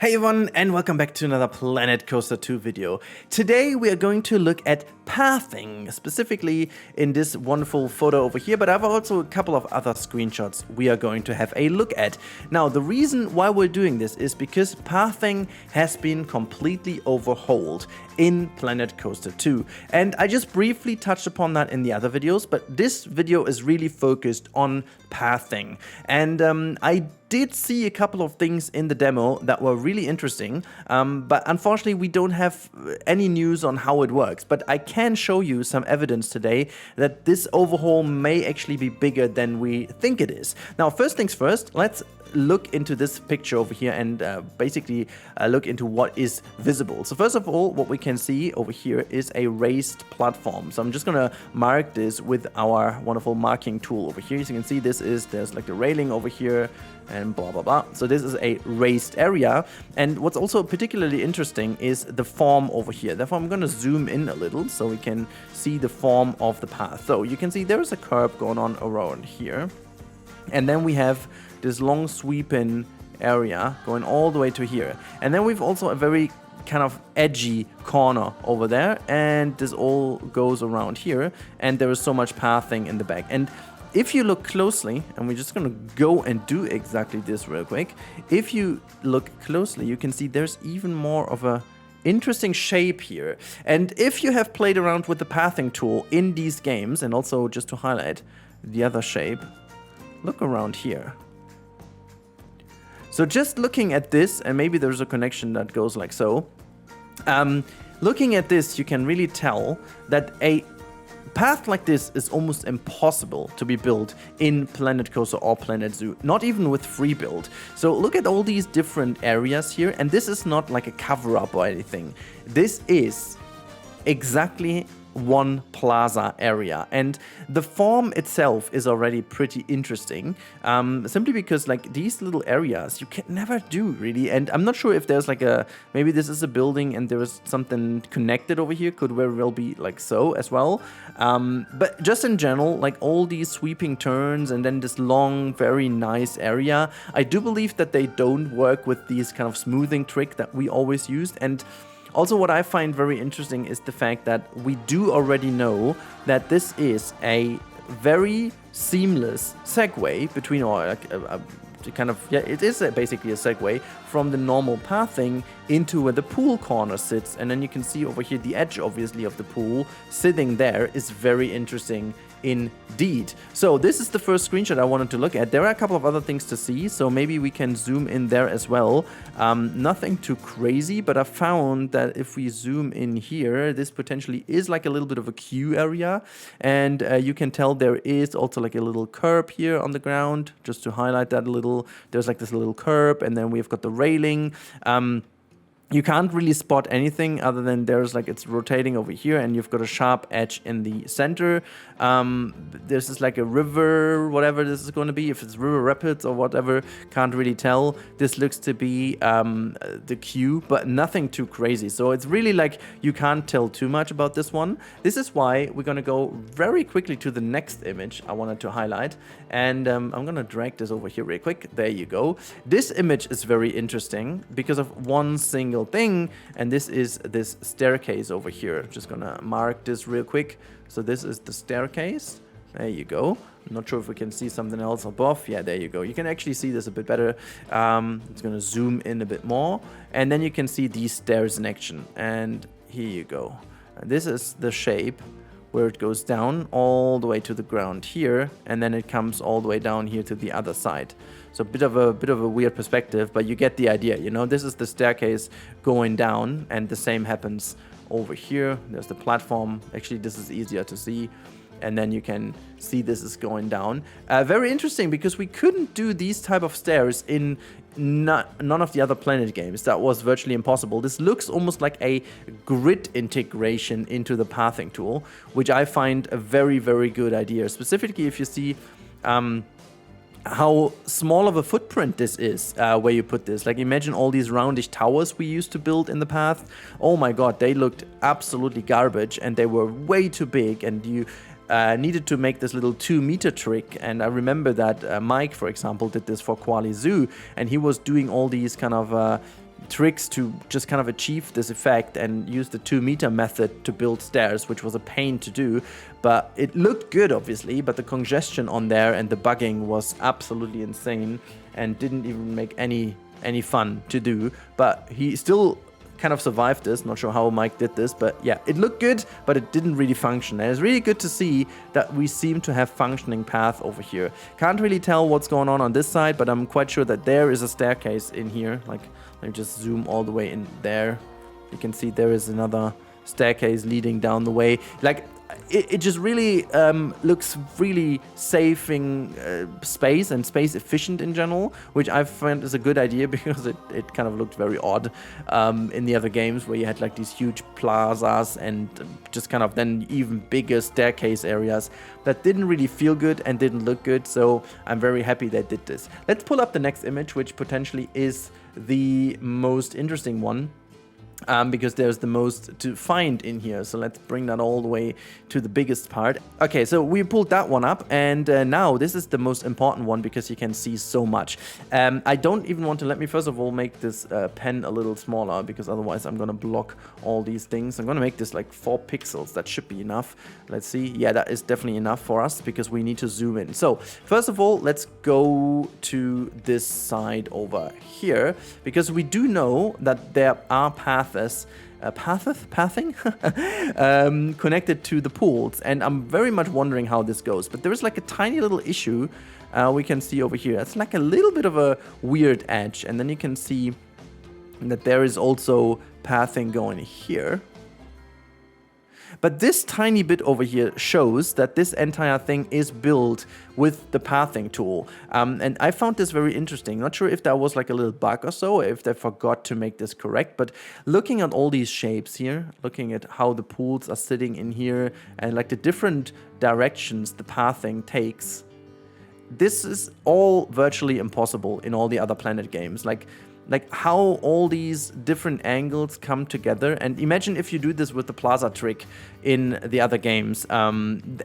Hey everyone, and welcome back to another Planet Coaster 2 video. Today we are going to look at pathing, specifically in this wonderful photo over here, but I have also a couple of other screenshots we are going to have a look at. Now, the reason why we're doing this is because pathing has been completely overhauled in Planet Coaster 2. And I just briefly touched upon that in the other videos, but this video is really focused on pathing. And I did see a couple of things in the demo that were really interesting, but unfortunately we don't have any news on how it works. But I can show you some evidence today that this overhaul may actually be bigger than we think it is. Now, first things first, let's look into this picture over here and basically look into what is visible. So first of all, what we can see over here is a raised platform. So I'm just gonna mark this with our wonderful marking tool over here. As you can see, there's like the railing over here and blah blah blah. So this is a raised area, and what's also particularly interesting is the form over here. Therefore, I'm gonna zoom in a little so we can see the form of the path. So you can see there's a curve going on around here, and then we have this long sweeping area going all the way to here. And then we've also a very kind of edgy corner over there, and this all goes around here, and there is so much pathing in the back. And if you look closely, and we're just gonna go and do exactly this real quick, if you look closely, you can see there's even more of a interesting shape here. And if you have played around with the pathing tool in these games, and also just to highlight the other shape, look around here. So just looking at this, and maybe there's a connection that goes like so, looking at this, you can really tell that a path like this is almost impossible to be built in Planet Coaster or Planet Zoo, not even with free build. So look at all these different areas here, and this is not like a cover-up or anything. This is exactly one plaza area, and the form itself is already pretty interesting, simply because like these little areas you can never do really. And I'm not sure if there's like maybe this is a building and there is something connected over here, could very well be like so as well, but just in general, like all these sweeping turns and then this long very nice area, I do believe that they don't work with these kind of smoothing trick that we always used. And also, what I find very interesting is the fact that we do already know that this is a very seamless segue between, or like it is basically a segue from the normal pathing into where the pool corner sits. And then you can see over here the edge, obviously, of the pool sitting there is very interesting indeed. So this is the first screenshot I wanted to look at. There are a couple of other things to see, so maybe we can zoom in there as well. Nothing too crazy, but I found that if we zoom in here, this potentially is like a little bit of a queue area, and you can tell there is also like a little curb here on the ground, just to highlight that a little. There's like this little curb, and then we've got the railing. You can't really spot anything other than there's like it's rotating over here, and you've got a sharp edge in the center. This is like a river, whatever this is going to be, if it's river rapids or whatever, can't really tell. This looks to be the queue, but nothing too crazy. So it's really like you can't tell too much about this one. This is why we're going to go very quickly to the next image I wanted to highlight. And I'm going to drag this over here real quick. There you go. This image is very interesting because of one single thing, and this is this staircase over here. I'm just gonna mark this real quick. So this is the staircase. There you go. I'm not sure if we can see something else above. Yeah, there you go. You can actually see this a bit better. It's gonna zoom in a bit more, and then you can see these stairs in action. And here you go. And this is the shape where it goes down all the way to the ground here, and then it comes all the way down here to the other side. So a bit of a weird perspective, but you get the idea, you know. This is the staircase going down, and the same happens over here. There's the platform. Actually, this is easier to see, and then you can see this is going down. Very interesting, because we couldn't do these type of stairs in none of the other Planet games. That was virtually impossible. This looks almost like a grid integration into the pathing tool, which I find a very, very good idea, specifically if you see how small of a footprint this is where you put this. Like, imagine all these roundish towers we used to build in the path. Oh my god, they looked absolutely garbage, and they were way too big, and you needed to make this little 2-meter trick. And I remember that Mike, for example, did this for Quali Zoo, and he was doing all these kind of tricks to just kind of achieve this effect and use the 2-meter method to build stairs, which was a pain to do. But it looked good, obviously, but the congestion on there and the bugging was absolutely insane and didn't even make any fun to do. But he still kind of survived this. Not sure how Mike did this, but yeah, it looked good, but it didn't really function. And it's really good to see that we seem to have functioning path over here. Can't really tell what's going on this side, but I'm quite sure that there is a staircase in here. Like, let me just zoom all the way in there. You can see there is another staircase leading down the way. Like, it just really looks really saving space and space efficient in general, which I find is a good idea because it kind of looked very odd in the other games where you had like these huge plazas and just kind of then even bigger staircase areas that didn't really feel good and didn't look good. So I'm very happy they did this. Let's pull up the next image, which potentially is the most interesting one. Because there's the most to find in here. So let's bring that all the way to the biggest part. Okay, so we pulled that one up, and now this is the most important one because you can see so much. I don't even want to, let me first of all make this pen a little smaller because otherwise I'm gonna block all these things. I'm gonna make this like 4 pixels. That should be enough. Let's see. Yeah, that is definitely enough for us because we need to zoom in. So first of all, let's go to this side over here because we do know that there are pathing connected to the pools, and I'm very much wondering how this goes. But there is like a tiny little issue we can see over here. It's like a little bit of a weird edge, and then you can see that there is also pathing going here. But this tiny bit over here shows that this entire thing is built with the pathing tool. And I found this very interesting. Not sure if that was like a little bug or so, or if they forgot to make this correct. But looking at all these shapes here, looking at how the pools are sitting in here and like the different directions the pathing takes, this is all virtually impossible in all the other Planet games. Like how all these different angles come together. And imagine if you do this with the Plaza trick in the other games.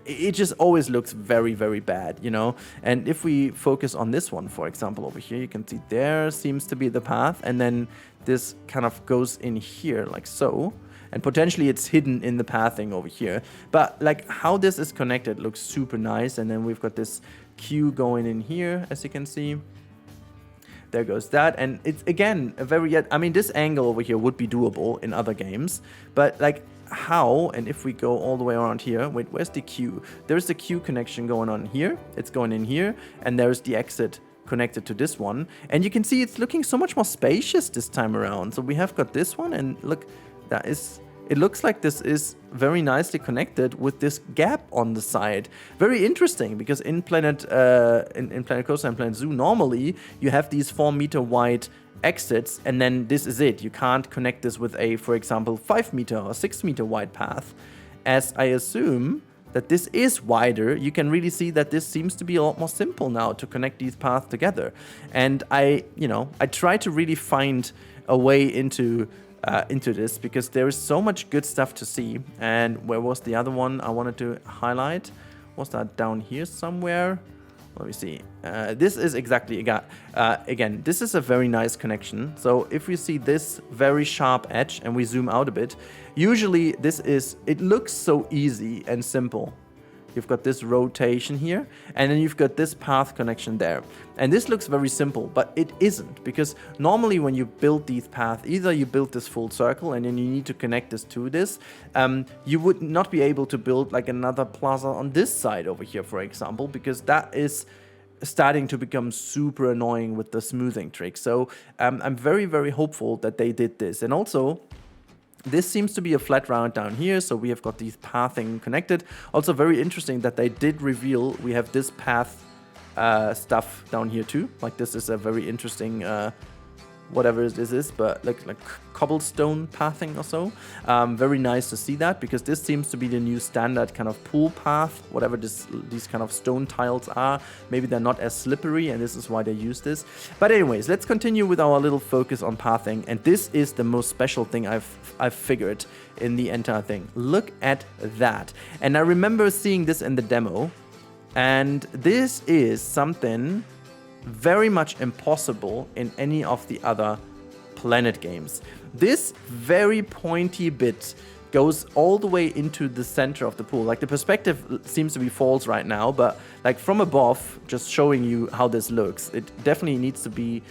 It just always looks very, very bad, you know? And if we focus on this one, for example, over here, you can see there seems to be the path. And then this kind of goes in here like so. And potentially it's hidden in the pathing over here. But like how this is connected looks super nice. And then we've got this queue going in here, as you can see. There goes that, and it's again a very, I mean, this angle over here would be doable in other games, but like how, and if we go all the way around here, wait, where's the queue? There's the queue connection going on here, it's going in here, and there's the exit connected to this one, and you can see it's looking so much more spacious this time around. So we have got this one, and look, that is, it looks like this is very nicely connected with this gap on the side. Very interesting, because in Planet Planet Coaster and Planet Zoo, normally you have these 4-meter wide exits, and then this is it. You can't connect this with a, for example, 5-meter or 6-meter wide path. As I assume that this is wider, you can really see that this seems to be a lot more simple now to connect these paths together. And I try to really find a way into this, because there is so much good stuff to see. And where was the other one I wanted to highlight? Was that down here somewhere? Let me see. This is exactly, again, this is a very nice connection. So if we see this very sharp edge and we zoom out a bit, usually it looks so easy and simple. You've got this rotation here, and then you've got this path connection there. And this looks very simple, but it isn't, because normally when you build these paths, either you build this full circle and then you need to connect this to this. You would not be able to build like another plaza on this side over here, for example, because that is starting to become super annoying with the smoothing trick. So I'm very, very hopeful that they did this. And also, this seems to be a flat round down here, so we have got these pathing connected. Also very interesting that they did reveal we have this path stuff down here too. Like this is a very interesting, whatever this is, but like cobblestone pathing or so. Very nice to see that, because this seems to be the new standard kind of pool path, whatever these kind of stone tiles are. Maybe they're not as slippery, and this is why they use this. But anyways, let's continue with our little focus on pathing, and this is the most special thing I've figured in the entire thing. Look at that. And I remember seeing this in the demo, and this is something very much impossible in any of the other Planet games. This very pointy bit goes all the way into the center of the pool. Like the perspective seems to be false right now, but like from above, just showing you how this looks, it definitely needs to be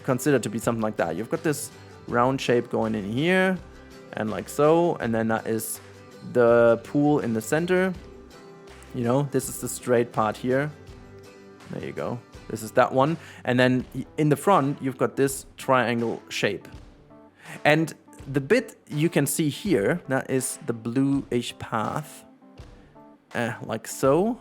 considered to be something like that. You've got this round shape going in here, and like so, and then that is the pool in the center. You know, this is the straight part here. There you go. This is that one. And then in the front, you've got this triangle shape. And the bit you can see here, that is the bluish path, like so,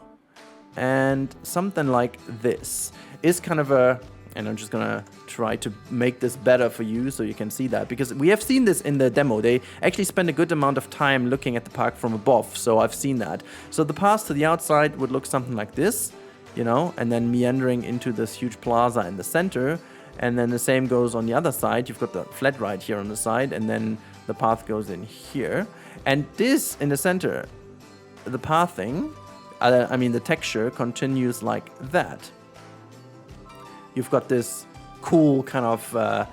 and something like this is kind of a, and I'm just gonna try to make this better for you so you can see that, because we have seen this in the demo. They actually spend a good amount of time looking at the park from above, so I've seen that. So the path to the outside would look something like this, you know, and then meandering into this huge plaza in the center. And then the same goes on the other side. You've got the flat ride here on the side, and then the path goes in here. And this in the center, the pathing, I mean the texture continues like that. You've got this cool kind of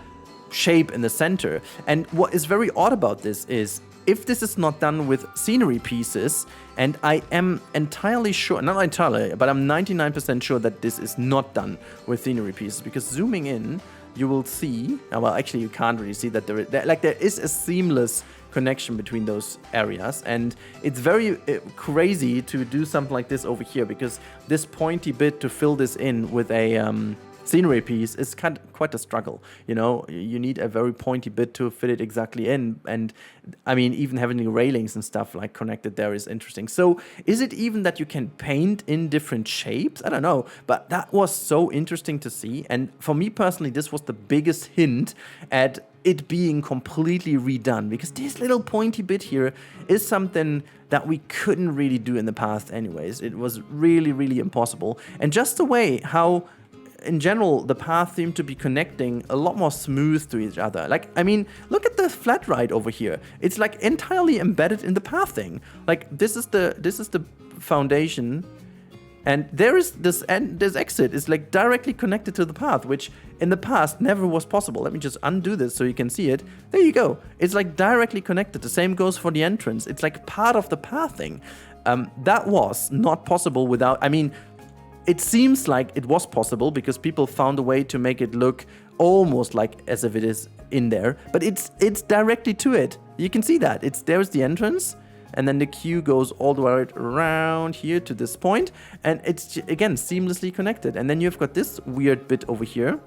shape in the center. And what is very odd about this is, if this is not done with scenery pieces, and I am entirely sure, not entirely, but I'm 99% sure that this is not done with scenery pieces, because zooming in, you will see, well, actually you can't really see that there is a seamless connection between those areas, and it's very crazy to do something like this over here, because this pointy bit to fill this in with a scenery piece is quite a struggle. You know, you need a very pointy bit to fit it exactly in, and I mean, even having the railings and stuff like connected there is interesting. So is it even that you can paint in different shapes? I don't know, but that was so interesting to see, and for me personally, this was the biggest hint at it being completely redone, because this little pointy bit here is something that we couldn't really do in the past anyways. It was really, really impossible. And just the way how in general, the paths seem to be connecting a lot more smooth to each other. Like, I mean, look at the flat ride over here. It's like entirely embedded in the pathing. Like, this is the foundation, and there is this exit is like directly connected to the path, which in the past never was possible. Let me just undo this so you can see it. There you go. It's like directly connected. The same goes for the entrance. It's like part of the pathing. That was not possible without, I mean, it seems like it was possible because people found a way to make it look almost like as if it is in there, but it's directly to it. You can see that. There's the entrance, and then the queue goes all the way around here to this point, and it's, again, seamlessly connected. And then you've got this weird bit over here,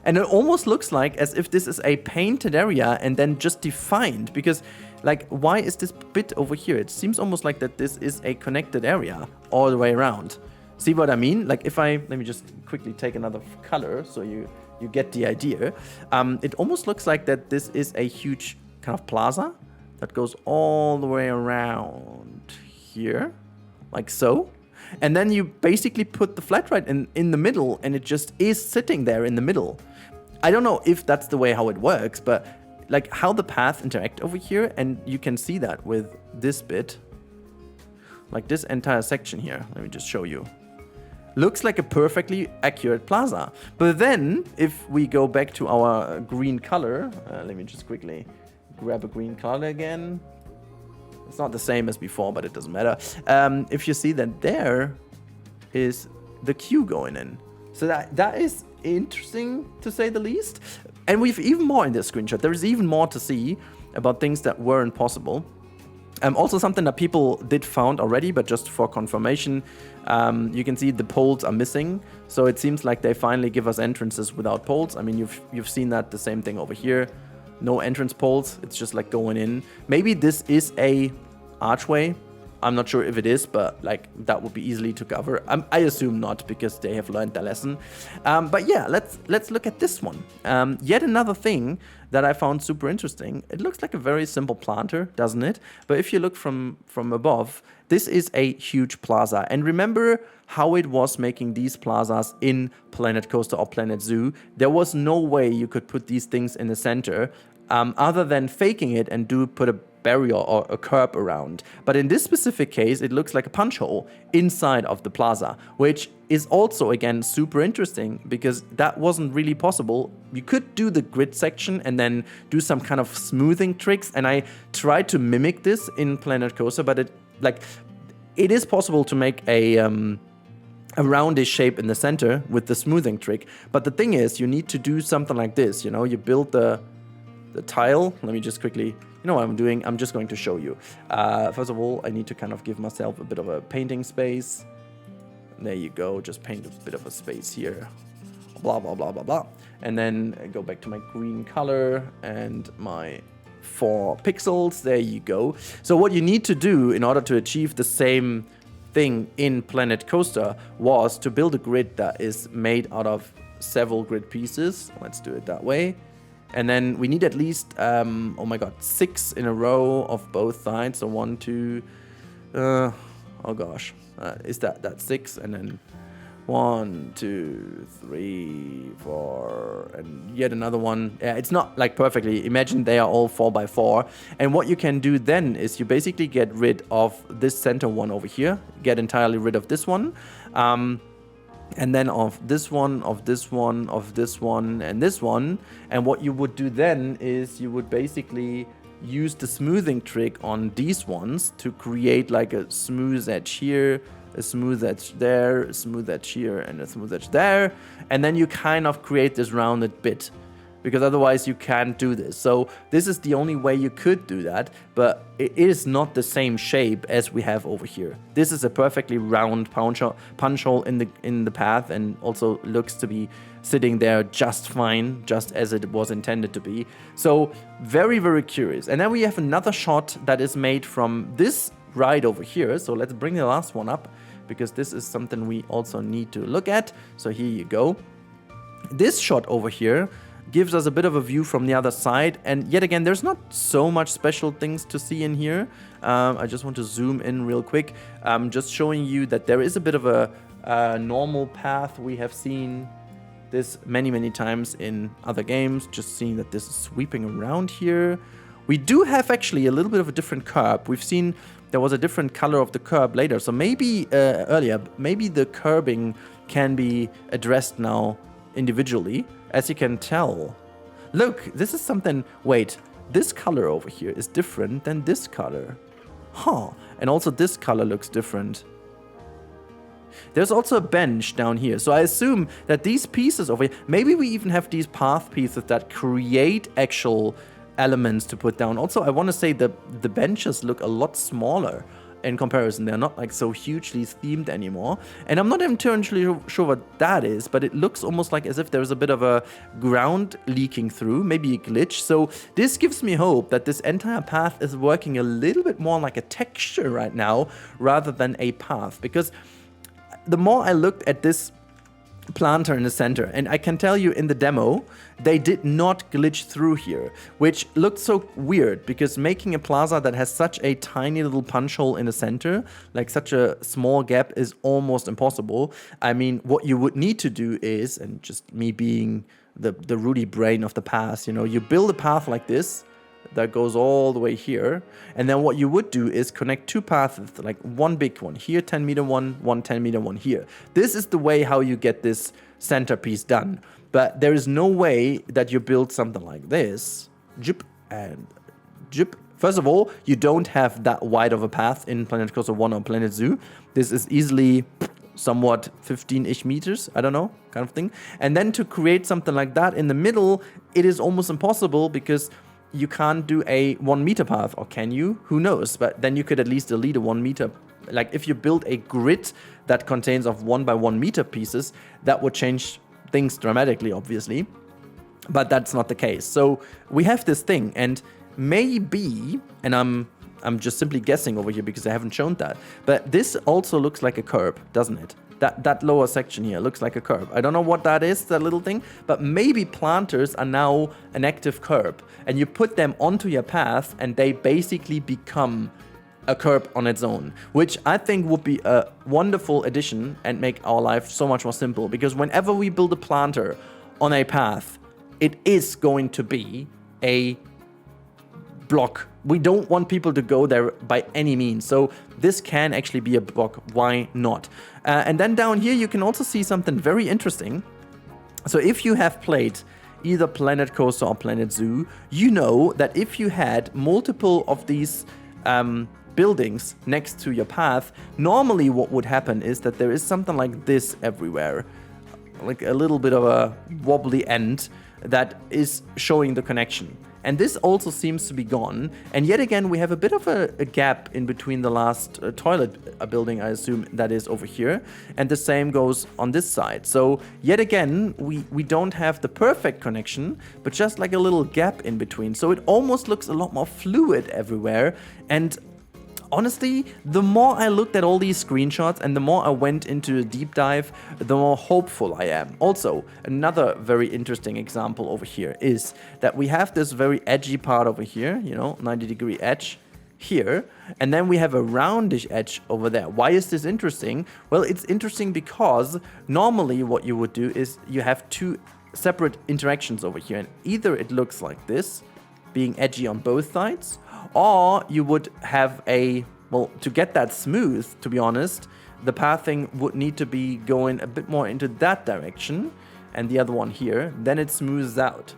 and it almost looks like as if this is a painted area and then just defined, because, like, why is this bit over here? It seems almost like that this is a connected area all the way around. See what I mean? Like, if let me just quickly take another color so you get the idea. It almost looks like that this is a huge kind of plaza that goes all the way around here, like so. And then you basically put the flat ride in the middle, and it just is sitting there in the middle. I don't know if that's the way how it works, but like how the paths interact over here, and you can see that with this bit. Like this entire section here. Let me just show you. Looks like a perfectly accurate plaza. But then, if we go back to our green color, let me just quickly grab a green color again. It's not the same as before, but it doesn't matter. If you see that there is the queue going in. So that is interesting, to say the least. And we've even more in this screenshot. There is even more to see about things that weren't possible. Also something that people did found already, but just for confirmation, you can see the poles are missing. So it seems like they finally give us entrances without poles. I mean, you've seen that, the same thing over here. No entrance poles. It's just like going in. Maybe this is a archway. I'm not sure if it is, but like that would be easily to cover. I assume not, because they have learned their lesson. But yeah, let's look at this one. Yet another thing that I found super interesting. It looks like a very simple planter, doesn't it? But if you look from above, this is a huge plaza. And remember how it was making these plazas in Planet Coaster or Planet Zoo. There was no way you could put these things in the center, other than faking it and put a barrier or a curb around. But in this specific case, it looks like a punch hole inside of the plaza, which is also, again, super interesting because that wasn't really possible. You could do the grid section and then do some kind of smoothing tricks, and I tried to mimic this in Planet Coaster, but it is possible to make a roundish shape in the center with the smoothing trick. But the thing is, you need to do something like this, you know, you build the tile. Let me just quickly, you know what I'm doing? I'm just going to show you. First of all, I need to kind of give myself a bit of a painting space. There you go, just paint a bit of a space here. Blah, blah, blah, blah, blah. And then I go back to my green color and my 4 pixels. There you go. So what you need to do in order to achieve the same thing in Planet Coaster was to build a grid that is made out of several grid pieces. Let's do it that way. And then we need at least, oh my god, 6 in a row of both sides. So 1, 2, oh gosh, is that 6? And then 1, 2, 3, 4, and yet another one. Yeah, it's not like perfectly. Imagine they are all 4x4. And what you can do then is you basically get rid of this center one over here, get entirely rid of this one. And then of this one, of this one, of this one, and this one. And what you would do then is you would basically use the smoothing trick on these ones to create like a smooth edge here, a smooth edge there, a smooth edge here, and a smooth edge there. And then you kind of create this rounded bit, because otherwise you can't do this. So this is the only way you could do that, but it is not the same shape as we have over here. This is a perfectly round punch hole in the path, and also looks to be sitting there just fine, just as it was intended to be. So very, very curious. And then we have another shot that is made from this right over here. So let's bring the last one up, because this is something we also need to look at. So here you go. This shot over here gives us a bit of a view from the other side, and yet again, there's not so much special things to see in here. I just want to zoom in real quick, just showing you that there is a bit of a normal path. We have seen this many times in other games, just seeing that this is sweeping around here. We do have actually a little bit of a different curb. We've seen there was a different color of the curb later, so maybe earlier, maybe the curbing can be addressed now individually. As you can tell, look, this is something, wait, this color over here is different than this color. Huh, and also this color looks different. There's also a bench down here, so I assume that these pieces over here, maybe we even have these path pieces that create actual elements to put down. Also, I want to say that the benches look a lot smaller in comparison. They're not like so hugely themed anymore, and I'm not entirely sure what that is, but it looks almost like as if there's a bit of a ground leaking through, maybe a glitch. So this gives me hope that this entire path is working a little bit more like a texture right now rather than a path, because the more I looked at this planter in the center, and I can tell you in the demo they did not glitch through here, which looked so weird, because making a plaza that has such a tiny little punch hole in the center, like such a small gap, is almost impossible. I mean, what you would need to do is, and just me being the Rudy brain of the past, you know, you build a path like this that goes all the way here, and then what you would do is connect 2 paths, like one big one here, 10 meter one 10 meter one here. This is the way how you get this centerpiece done. But there is no way that you build something like this, jip and jip. First of all, you don't have that wide of a path in Planet Coaster 1 or Planet Zoo. This is easily somewhat 15-ish meters, I don't know, kind of thing. And then to create something like that in the middle, it is almost impossible, because you can't do a 1 meter path, or can you? Who knows? But then you could at least delete a 1 meter. Like if you build a grid that contains of 1 by 1 meter pieces, that would change things dramatically, obviously. But that's not the case. So we have this thing, and maybe, and I'm just simply guessing over here because I haven't shown that, but this also looks like a curb, doesn't it? That lower section here looks like a curb. I don't know what that is, that little thing, but maybe planters are now an active curb, and you put them onto your path and they basically become a curb on its own, which I think would be a wonderful addition and make our life so much more simple, because whenever we build a planter on a path, it is going to be a block we don't want people to go there by any means. So this can actually be a block. Why not? And then down here, you can also see something very interesting. So if you have played either Planet Coaster or Planet Zoo, you know that if you had multiple of these buildings next to your path, normally what would happen is that there is something like this everywhere, like a little bit of a wobbly end that is showing the connection. And this also seems to be gone. And yet again, we have a bit of a gap in between the last toilet building, I assume that is over here. And the same goes on this side. So yet again, we don't have the perfect connection, but just like a little gap in between. So it almost looks a lot more fluid everywhere. And honestly, the more I looked at all these screenshots and the more I went into a deep dive, the more hopeful I am. Also, another very interesting example over here is that we have this very edgy part over here, you know, 90-degree edge here, and then we have a roundish edge over there. Why is this interesting? Well, it's interesting because normally what you would do is you have two separate interactions over here, and either it looks like this, being edgy on both sides, or you would have well, to get that smooth, to be honest, the pathing would need to be going a bit more into that direction and the other one here, then it smooths out.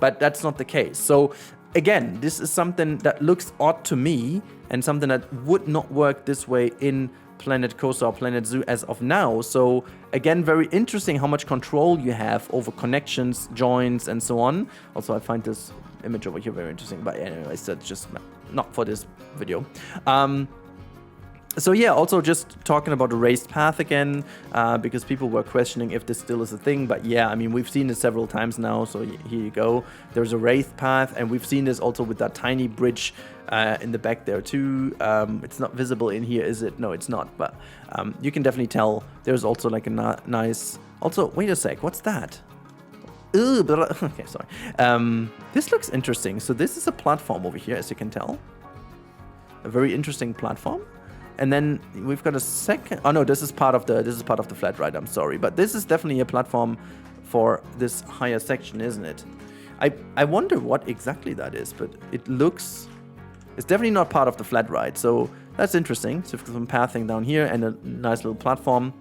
But that's not the case. So again, this is something that looks odd to me and something that would not work this way in Planet Coaster or Planet Zoo as of now. So again, very interesting how much control you have over connections, joins, and so on. Also, I find this image over here very interesting, but anyways, that's just not for this video. So yeah, also just talking about the raised path again, because people were questioning if this still is a thing. But yeah, I mean, we've seen this several times now, so here you go. There's a raised path, and we've seen this also with that tiny bridge in the back there too. It's not visible in here, is it? No, it's not, but you can definitely tell there's also like a nice... Also, wait a sec, what's that? Ooh, okay, sorry. This looks interesting. So this is a platform over here, as you can tell. A very interesting platform. And then we've got a second... Oh no, this is part of the flat ride, I'm sorry. But this is definitely a platform for this higher section, isn't it? I wonder what exactly that is, but it looks... It's definitely not part of the flat ride, so that's interesting. So we've got some pathing down here and a nice little platform.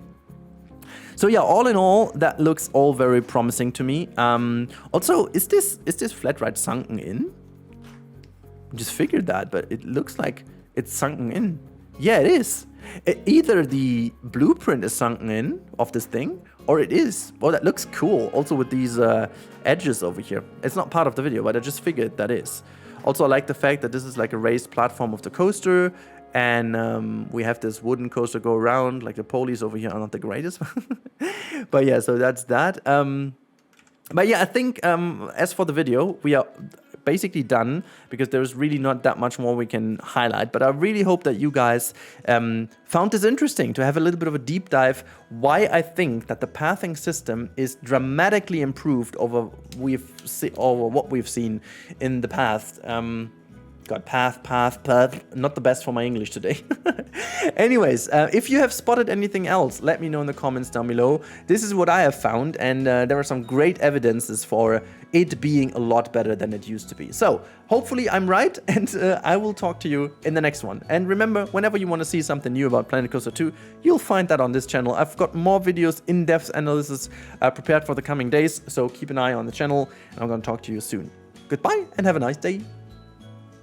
So yeah, all in all, that looks all very promising to me. Also, is this flat ride sunken in? I just figured that, but it looks like it's sunken in. Yeah, it is. Either the blueprint is sunken in of this thing, or it is. Well, that looks cool. Also with these edges over here. It's not part of the video, but I just figured that is. Also, I like the fact that this is like a raised platform of the coaster. And we have this wooden coaster go around, like the polies over here are not the greatest. But yeah, so that's that. But yeah, I think as for the video, we are basically done because there's really not that much more we can highlight. But I really hope that you guys found this interesting to have a little bit of a deep dive why I think that the pathing system is dramatically improved over what we've seen in the past. God, path, not the best for my English today. Anyways, if you have spotted anything else, let me know in the comments down below. This is what I have found, and there are some great evidences for it being a lot better than it used to be. So, hopefully I'm right, and I will talk to you in the next one. And remember, whenever you want to see something new about Planet Coaster 2, you'll find that on this channel. I've got more videos, in-depth analysis prepared for the coming days, so keep an eye on the channel, and I'm going to talk to you soon. Goodbye, and have a nice day.